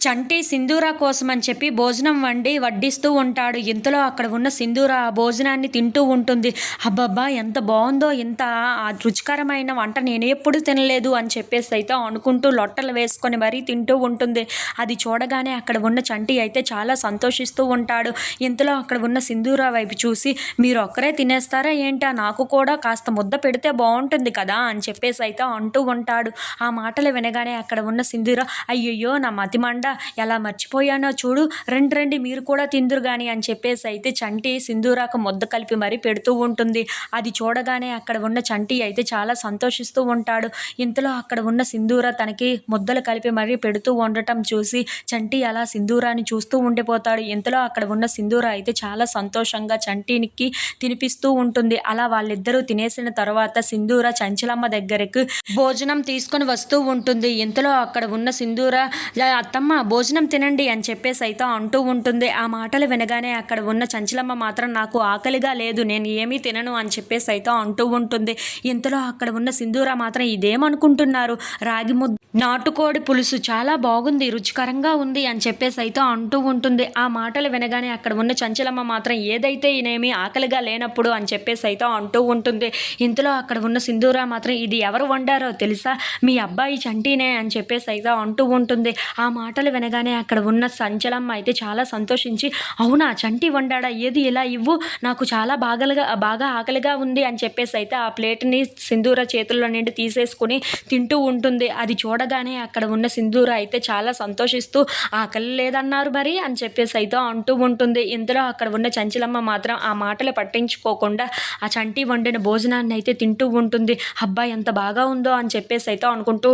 చంటి సింధూర కోసం అని చెప్పి భోజనం వండి వడ్డిస్తూ ఉంటాడు. ఇంతలో అక్కడ ఉన్న సింధూర ఆ భోజనాన్ని తింటూ ఉంటుంది. అబ్బబ్బా! ఎంత బావుందో, ఇంత రుచికరమైన వంట నేనెప్పుడు తినలేదు అని చెప్పేసి అయితే అనుకుంటూ లొట్టలు వేసుకొని మరీ తింటూ ఉంటుంది. అది చూడగానే అక్కడ ఉన్న చంటి అయితే చాలా సంతోషిస్తూ ఉంటాడు. ఇంతలో అక్కడ ఉన్న సింధూర వైపు చూసి, మీరు ఒక్కరే తినేస్తారా ఏంటా? నాకు కూడా కాస్త ముద్ద పెడితే బావుంటుంది కదా అని చెప్పేసి అయితే అంటూ ఉంటాడు. ఆ మాటలు వినగానే అక్కడ ఉన్న సింధూర, అయ్యయ్యో! నా మతిమండ, ఎలా మర్చిపోయానో చూడు, రండి రండి మీరు కూడా తిందురు గాని అని చెప్పేసి అయితే చంటి సింధూరాకు ముద్ద కలిపి మరీ పెడుతూ ఉంటుంది. అది చూడగానే అక్కడ ఉన్న చంటి అయితే చాలా సంతోషిస్తూ ఉంటాడు. ఇంతలో అక్కడ ఉన్న సింధూర తనకి ముద్దలు కలిపి మరీ పెడుతూ ఉండటం చూసి చంటి అలా సింధూరాన్ని చూస్తూ ఉండిపోతాడు. ఇంతలో అక్కడ ఉన్న సింధూర అయితే చాలా సంతోషంగా చంటికి తినిపిస్తూ ఉంటుంది. అలా వాళ్ళిద్దరూ తినేసిన తర్వాత సింధూర చంచలమ్మ దగ్గరకు భోజనం తీసుకొని వస్తూ ఉంటుంది. ఇంతలో అక్కడ ఉన్న సింధూర, అత్తమ్మ భోజనం తినండి అని చెప్పేసి అయితే అంటూ ఉంటుంది. ఆ మాటలు వినగానే అక్కడ ఉన్న చంచలమ్మ మాత్రం, నాకు ఆకలిగా లేదు, నేను ఏమీ తినను అని చెప్పేసి అయితే అంటూ ఉంటుంది. ఇంతలో అక్కడ ఉన్న సింధూర మాత్రం, ఇదేమనుకుంటున్నారు, రాగి ముద్ద నాటుకోడి పులుసు చాలా బాగుంది, రుచికరంగా ఉంది అని చెప్పేసి అయితే అంటూ ఉంటుంది. ఆ మాటలు వినగానే అక్కడ ఉన్న చంచలమ్మ మాత్రం, ఏదైతే ఈయనేమి ఆకలిగా లేనప్పుడు అని చెప్పేసి అయితే అంటూ ఉంటుంది. ఇంతలో అక్కడ ఉన్న సింధూర మాత్రం, ఇది ఎవరు వండారో తెలుసా, మీ అబ్బాయి చంటినే అని చెప్పేసి అయితే అంటూ ఉంటుంది. ఆ మాటలు వినగానే అక్కడ ఉన్న చంచలమ్మ అయితే చాలా సంతోషించి, అవునా చంటి వండాడా, ఏది ఇలా ఇవ్వు, నాకు చాలా బాగా ఆకలిగా ఉంది అని చెప్పేసి అయితే ఆ ప్లేట్ని సింధూర చేతుల్లో నుండి తీసేసుకుని తింటూ ఉంటుంది. అది చూడగానే అక్కడ ఉన్న సింధూర అయితే చాలా సంతోషిస్తూ, ఆకలి లేదన్నారు మరి అని చెప్పేసి అయితే అంటూ ఉంటుంది. ఇంతలో అక్కడ ఉన్న చంచలమ్మ మాత్రం ఆ మాటలు పట్టించుకోకుండా ఆ చంటి వండిన భోజనాన్ని అయితే తింటూ ఉంటుంది. అబ్బా ఎంత బాగా ఉందో అని చెప్పేసి అయితే అనుకుంటూ